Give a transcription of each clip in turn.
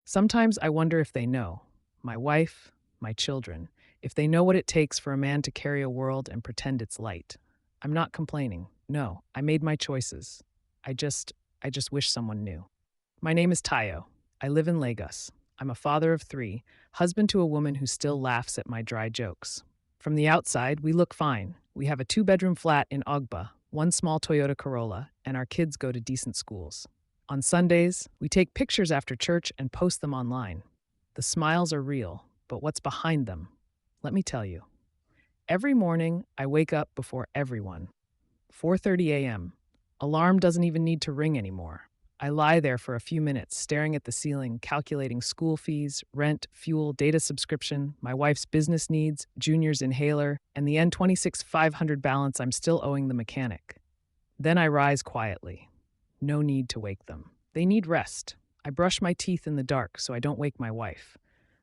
Sometimes I wonder if they know, my wife, my children, if they know what it takes for a man to carry a world and pretend it's light. I'm not complaining. No, I made my choices. I just I just wish someone knew. My name is Tayo. I live in Lagos. I'm a father of three, husband to a woman who still laughs at my dry jokes. From the outside, we look fine. We have a two-bedroom flat in Ogba, one small Toyota Corolla, and our kids go to decent schools. On Sundays, we take pictures after church and post them online. The smiles are real, but what's behind them? Let me tell you. Every morning, I wake up before everyone. 4:30 a.m. Alarm doesn't even need to ring anymore. I lie there for a few minutes, staring at the ceiling, calculating school fees, rent, fuel, data subscription, my wife's business needs, Junior's inhaler, and the N26 500 balance I'm still owing the mechanic. Then I rise quietly. No need to wake them. They need rest. I brush my teeth in the dark so I don't wake my wife.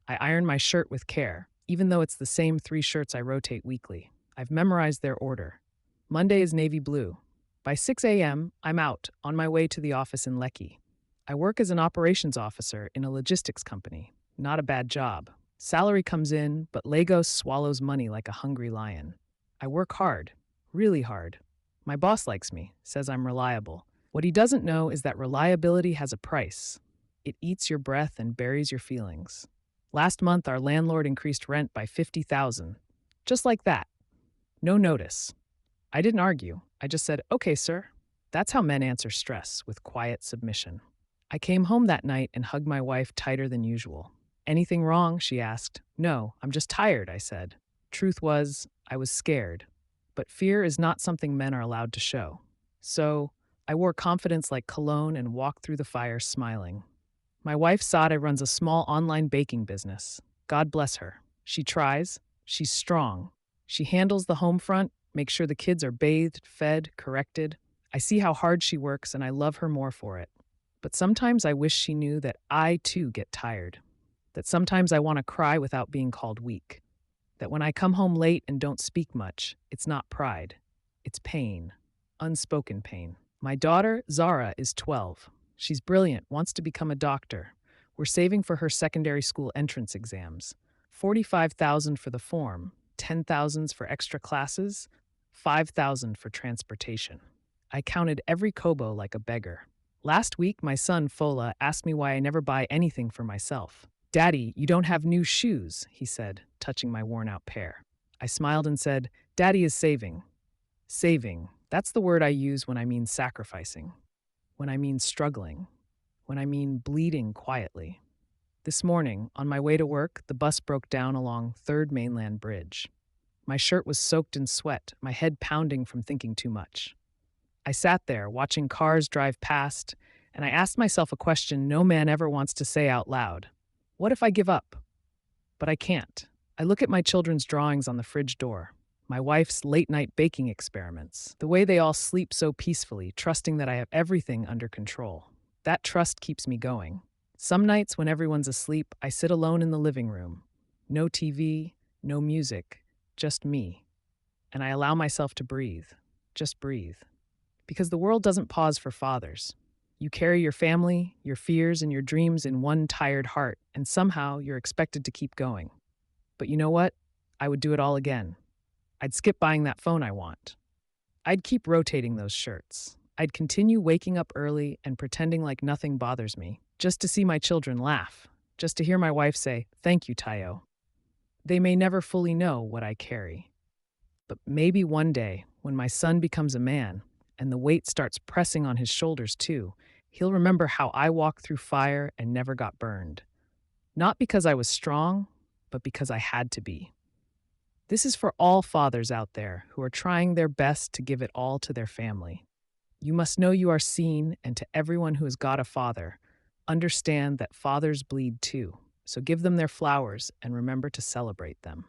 I iron my shirt with care, even though it's the same three shirts I rotate weekly. I've memorized their order. Monday is navy blue. By 6 a.m., I'm out, on my way to the office in Lekki. I work as an operations officer in a logistics company. Not a bad job. Salary comes in, but Lagos swallows money like a hungry lion. I work hard, really hard. My boss likes me, says I'm reliable. What he doesn't know is that reliability has a price. It eats your breath and buries your feelings. Last month, our landlord increased rent by 50,000. Just like that. No notice. I didn't argue. I just said, "Okay, sir." That's how men answer stress, with quiet submission. I came home that night and hugged my wife tighter than usual. "Anything wrong?" she asked. "No, I'm just tired," I said. Truth was, I was scared. But fear is not something men are allowed to show. So, I wore confidence like cologne and walked through the fire smiling. My wife Sada runs a small online baking business. God bless her. She tries. She's strong. She handles the home front, makes sure the kids are bathed, fed, corrected. I see how hard she works and I love her more for it. But sometimes I wish she knew that I too get tired. That sometimes I want to cry without being called weak. That when I come home late and don't speak much, it's not pride. It's pain. Unspoken pain. My daughter, Zara, is 12. She's brilliant, wants to become a doctor. We're saving for her secondary school entrance exams. 45,000 for the form, 10,000 for extra classes, 5,000 for transportation. I counted every kobo like a beggar. Last week, my son, Fola, asked me why I never buy anything for myself. "Daddy, you don't have new shoes," he said, touching my worn-out pair. I smiled and said, "Daddy is saving." Saving, that's the word I use when I mean sacrificing, when I mean struggling, when I mean bleeding quietly. This morning, on my way to work, the bus broke down along 3rd Mainland Bridge. My shirt was soaked in sweat, my head pounding from thinking too much. I sat there, watching cars drive past, and I asked myself a question no man ever wants to say out loud. What if I give up? But I can't. I look at my children's drawings on the fridge door, my wife's late-night baking experiments, the way they all sleep so peacefully, trusting that I have everything under control. That trust keeps me going. Some nights when everyone's asleep, I sit alone in the living room. No TV, no music, just me. And I allow myself to breathe. Just breathe. Because the world doesn't pause for fathers. You carry your family, your fears, and your dreams in one tired heart, and somehow you're expected to keep going. But you know what? I would do it all again. I'd skip buying that phone I want. I'd keep rotating those shirts. I'd continue waking up early and pretending like nothing bothers me, just to see my children laugh, just to hear my wife say, "Thank you, Tayo." They may never fully know what I carry. But maybe one day, when my son becomes a man, and the weight starts pressing on his shoulders too, he'll remember how I walked through fire and never got burned. Not because I was strong, but because I had to be. This is for all fathers out there who are trying their best to give it all to their family. You must know you are seen, and to everyone who has got a father, understand that fathers bleed too. So give them their flowers and remember to celebrate them.